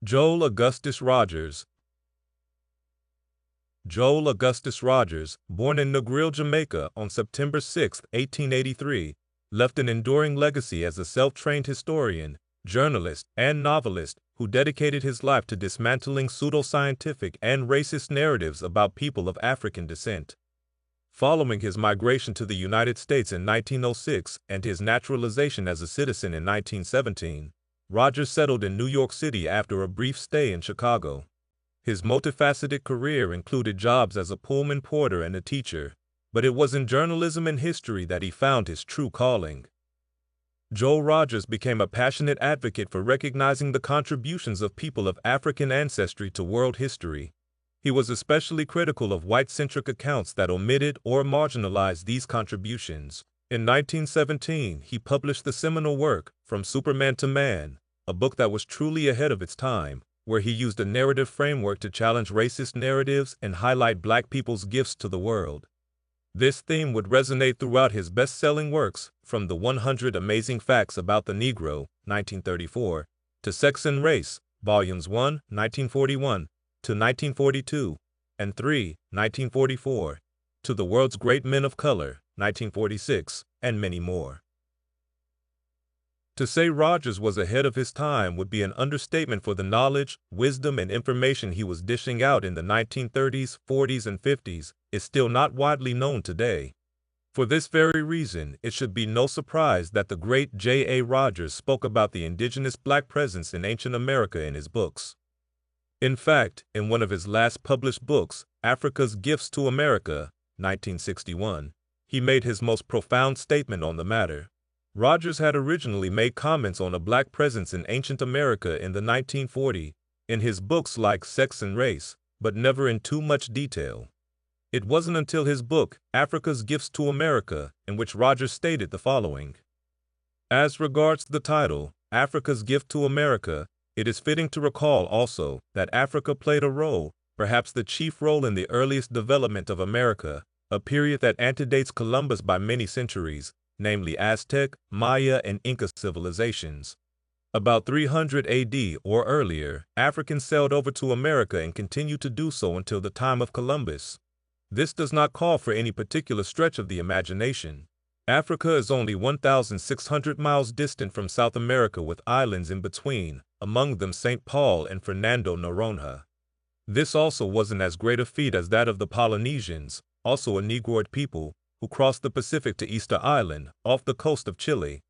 Joel Augustus Rogers. Joel Augustus Rogers, born in Negril, Jamaica on September 6, 1883, left an enduring legacy as a self-trained historian, journalist, and novelist who dedicated his life to dismantling pseudoscientific and racist narratives about people of African descent. Following his migration to the United States in 1906 and his naturalization as a citizen in 1917, Rogers settled in New York City after a brief stay in Chicago. His multifaceted career included jobs as a Pullman porter and a teacher, but it was in journalism and history that he found his true calling. Joel Rogers became a passionate advocate for recognizing the contributions of people of African ancestry to world history. He was especially critical of white-centric accounts that omitted or marginalized these contributions. In 1917, he published the seminal work, From Superman to Man, a book that was truly ahead of its time, where he used a narrative framework to challenge racist narratives and highlight Black people's gifts to the world. This theme would resonate throughout his best-selling works, from The 100 Amazing Facts About the Negro, 1934, to Sex and Race, Volumes 1, 1941, to 1942, and 3, 1944, to The World's Great Men of Color, 1946, and many more. To say Rogers was ahead of his time would be an understatement for the knowledge, wisdom, and information he was dishing out in the 1930s, 40s, and 50s is still not widely known today. For this very reason, it should be no surprise that the great J.A. Rogers spoke about the indigenous Black presence in ancient America in his books. In fact, in one of his last published books, Africa's Gifts to America, 1961, he made his most profound statement on the matter. Rogers had originally made comments on a Black presence in ancient America in the 1940s in his books like Sex and Race, but never in too much detail. It wasn't until his book, Africa's Gifts to America, in which Rogers stated the following. As regards the title, Africa's Gift to America, it is fitting to recall also that Africa played a role, perhaps the chief role in the earliest development of America, a period that antedates Columbus by many centuries, namely Aztec, Maya, and Inca civilizations. About 300 AD or earlier, Africans sailed over to America and continued to do so until the time of Columbus. This does not call for any particular stretch of the imagination. Africa is only 1,600 miles distant from South America with islands in between, among them St. Paul and Fernando Noronha. This also wasn't as great a feat as that of the Polynesians, also a Negroid people, who crossed the Pacific to Easter Island, off the coast of Chile.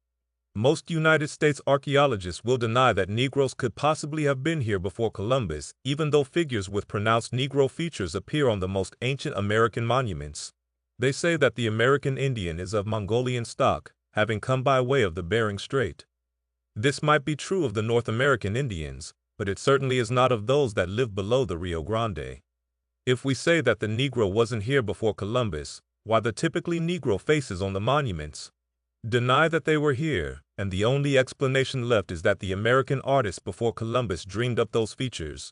Most United States archaeologists will deny that Negroes could possibly have been here before Columbus, even though figures with pronounced Negro features appear on the most ancient American monuments. They say that the American Indian is of Mongolian stock, having come by way of the Bering Strait. This might be true of the North American Indians, but it certainly is not of those that live below the Rio Grande. If we say that the Negro wasn't here before Columbus, why the typically Negro faces on the monuments? Deny that they were here, and the only explanation left is that the American artists before Columbus dreamed up those features.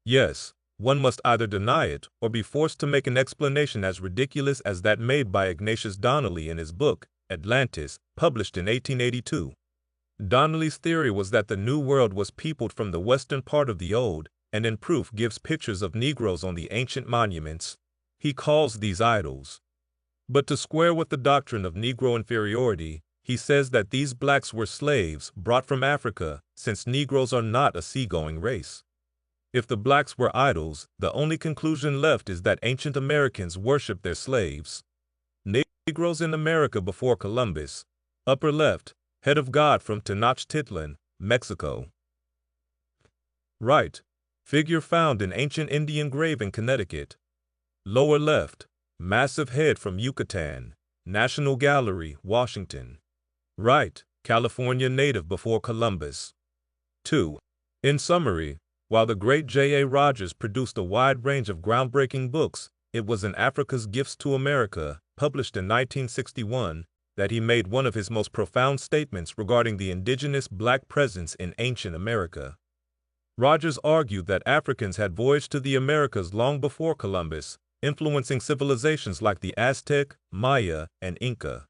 Yes, one must either deny it or be forced to make an explanation as ridiculous as that made by Ignatius Donnelly in his book, Atlantis, published in 1882. Donnelly's theory was that the New World was peopled from the western part of the Old, and in proof gives pictures of Negroes on the ancient monuments. He calls these idols. But to square with the doctrine of Negro inferiority, he says that these Blacks were slaves brought from Africa, since Negroes are not a seagoing race. If the Blacks were idols, the only conclusion left is that ancient Americans worshipped their slaves. Negroes in America before Columbus. Upper left, head of God from Tenochtitlan, Mexico. Right, figure found in ancient Indian grave in Connecticut. Lower left, massive head from Yucatan, National Gallery, Washington. Right, California native before Columbus. 2. In summary, while the great J.A. Rogers produced a wide range of groundbreaking books, it was in Africa's Gifts to America, published in 1961, that he made one of his most profound statements regarding the indigenous Black presence in ancient America. Rogers argued that Africans had voyaged to the Americas long before Columbus, influencing civilizations like the Aztec, Maya, and Inca.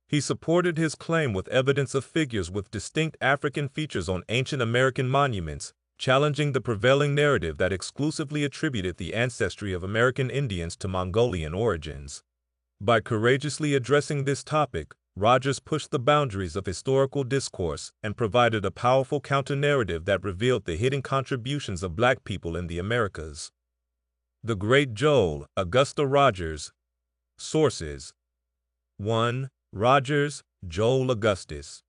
He supported his claim with evidence of figures with distinct African features on ancient American monuments, challenging the prevailing narrative that exclusively attributed the ancestry of American Indians to Mongolian origins. By courageously addressing this topic, Rogers pushed the boundaries of historical discourse and provided a powerful counter-narrative that revealed the hidden contributions of Black people in the Americas. The Great Joel Augusta Rogers. Sources: 1. Rogers, Joel Augustus.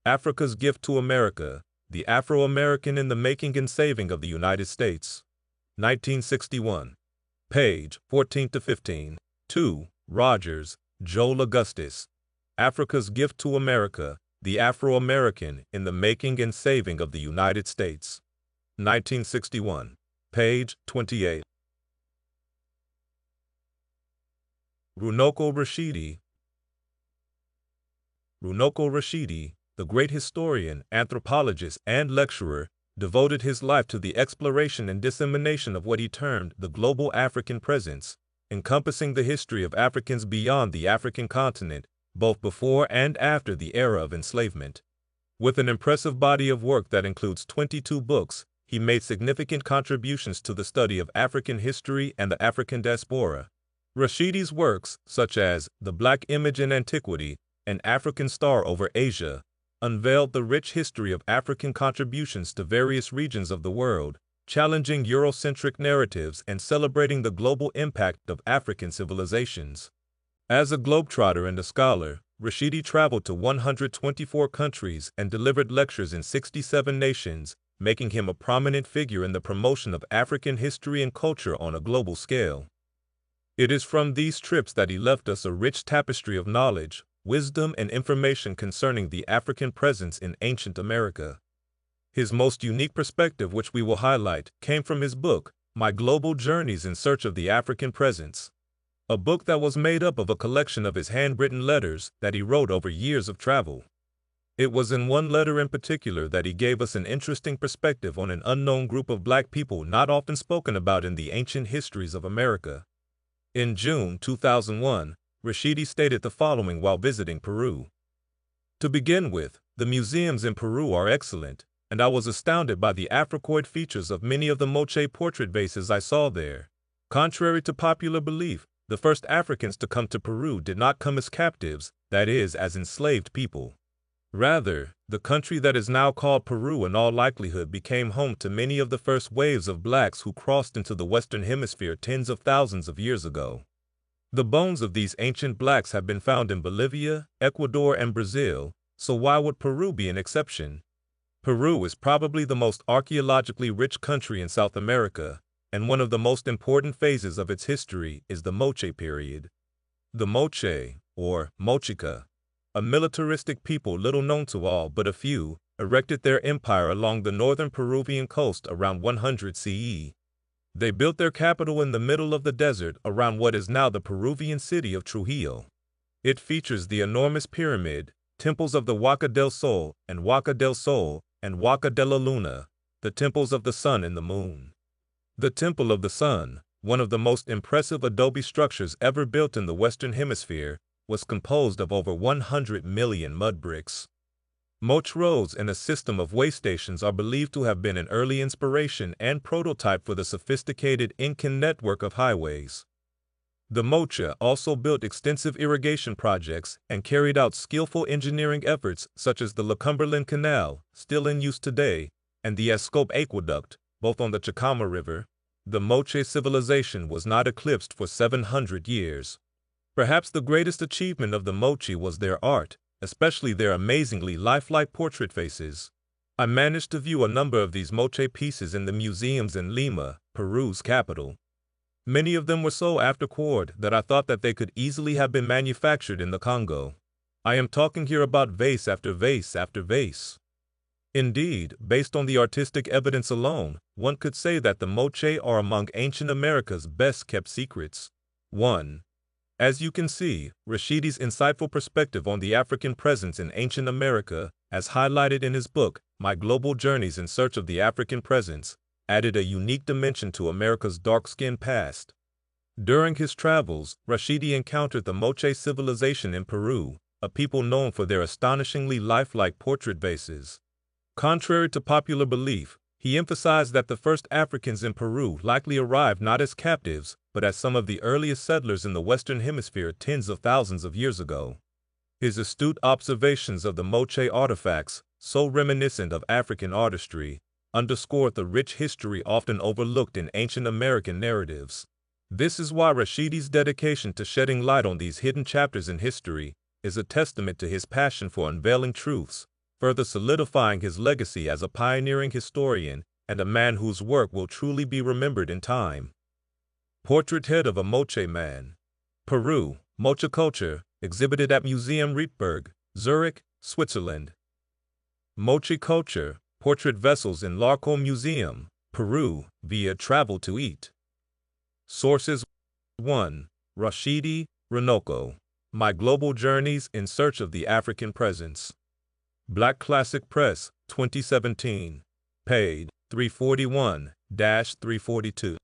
Africa's Gift to America, The Afro-American in the Making and Saving of the United States. 1961. Page 14-15. 2. Rogers, Joel Augustus. Africa's Gift to America, The Afro-American in the Making and Saving of the United States. 1961. Page 28. Runoko Rashidi. Runoko Rashidi, the great historian, anthropologist, and lecturer, devoted his life to the exploration and dissemination of what he termed the global African presence, encompassing the history of Africans beyond the African continent, both before and after the era of enslavement. With an impressive body of work that includes 22 books, he made significant contributions to the study of African history and the African diaspora. Rashidi's works, such as The Black Image in Antiquity and African Star over Asia, unveiled the rich history of African contributions to various regions of the world, challenging Eurocentric narratives and celebrating the global impact of African civilizations. As a globetrotter and a scholar, Rashidi traveled to 124 countries and delivered lectures in 67 nations, making him a prominent figure in the promotion of African history and culture on a global scale. It is from these trips that he left us a rich tapestry of knowledge, wisdom, and information concerning the African presence in ancient America. His most unique perspective, which we will highlight, came from his book, My Global Journeys in Search of the African Presence, a book that was made up of a collection of his handwritten letters that he wrote over years of travel. It was in one letter in particular that he gave us an interesting perspective on an unknown group of Black people not often spoken about in the ancient histories of America. In June 2001, Rashidi stated the following while visiting Peru. To begin with, the museums in Peru are excellent, and I was astounded by the Africoid features of many of the Moche portrait vases I saw there. Contrary to popular belief, the first Africans to come to Peru did not come as captives, that is, as enslaved people. Rather, the country that is now called Peru in all likelihood became home to many of the first waves of Blacks who crossed into the Western Hemisphere tens of thousands of years ago. The bones of these ancient Blacks have been found in Bolivia, Ecuador, and Brazil, so why would Peru be an exception? Peru is probably the most archaeologically rich country in South America, and one of the most important phases of its history is the Moche period. The Moche, or Mochica, a militaristic people little known to all but a few, erected their empire along the northern Peruvian coast around 100 CE. They built their capital in the middle of the desert around what is now the Peruvian city of Trujillo. It features the enormous pyramid, temples of the Huaca del Sol and Huaca del Sol and Huaca de la Luna, the temples of the sun and the moon. The Temple of the Sun, one of the most impressive adobe structures ever built in the Western Hemisphere, was composed of over 100 million mud bricks. Moche roads and a system of way stations are believed to have been an early inspiration and prototype for the sophisticated Incan network of highways. The Moche also built extensive irrigation projects and carried out skillful engineering efforts such as the Cumberland Canal, still in use today, and the Escope Aqueduct, both on the Chacama River. The Moche civilization was not eclipsed for 700 years. Perhaps the greatest achievement of the Moche was their art, especially their amazingly lifelike portrait faces. I managed to view a number of these Moche pieces in the museums in Lima, Peru's capital. Many of them were so afterquarred that I thought that they could easily have been manufactured in the Congo. I am talking here about vase after vase after vase. Indeed, based on the artistic evidence alone, one could say that the Moche are among ancient America's best-kept secrets. 1. As you can see, Rashidi's insightful perspective on the African presence in ancient America, as highlighted in his book, My Global Journeys in Search of the African Presence, added a unique dimension to America's dark-skinned past. During his travels, Rashidi encountered the Moche civilization in Peru, a people known for their astonishingly lifelike portrait vases. Contrary to popular belief, He emphasized that the first Africans in Peru likely arrived not as captives, but as some of the earliest settlers in the Western Hemisphere tens of thousands of years ago. His astute observations of the Moche artifacts, so reminiscent of African artistry, underscored the rich history often overlooked in ancient American narratives. This is why Rashidi's dedication to shedding light on these hidden chapters in history is a testament to his passion for unveiling truths, further solidifying his legacy as a pioneering historian and a man whose work will truly be remembered in time. Portrait Head of a Moche Man. Peru, Moche Culture, exhibited at Museum Rietberg, Zurich, Switzerland. Moche Culture, Portrait Vessels in Larco Museum, Peru, via Travel to Eat. Sources: 1. Rashidi, Runoko. My Global Journeys in Search of the African Presence. Black Classic Press, 2017. Paid, 341-342.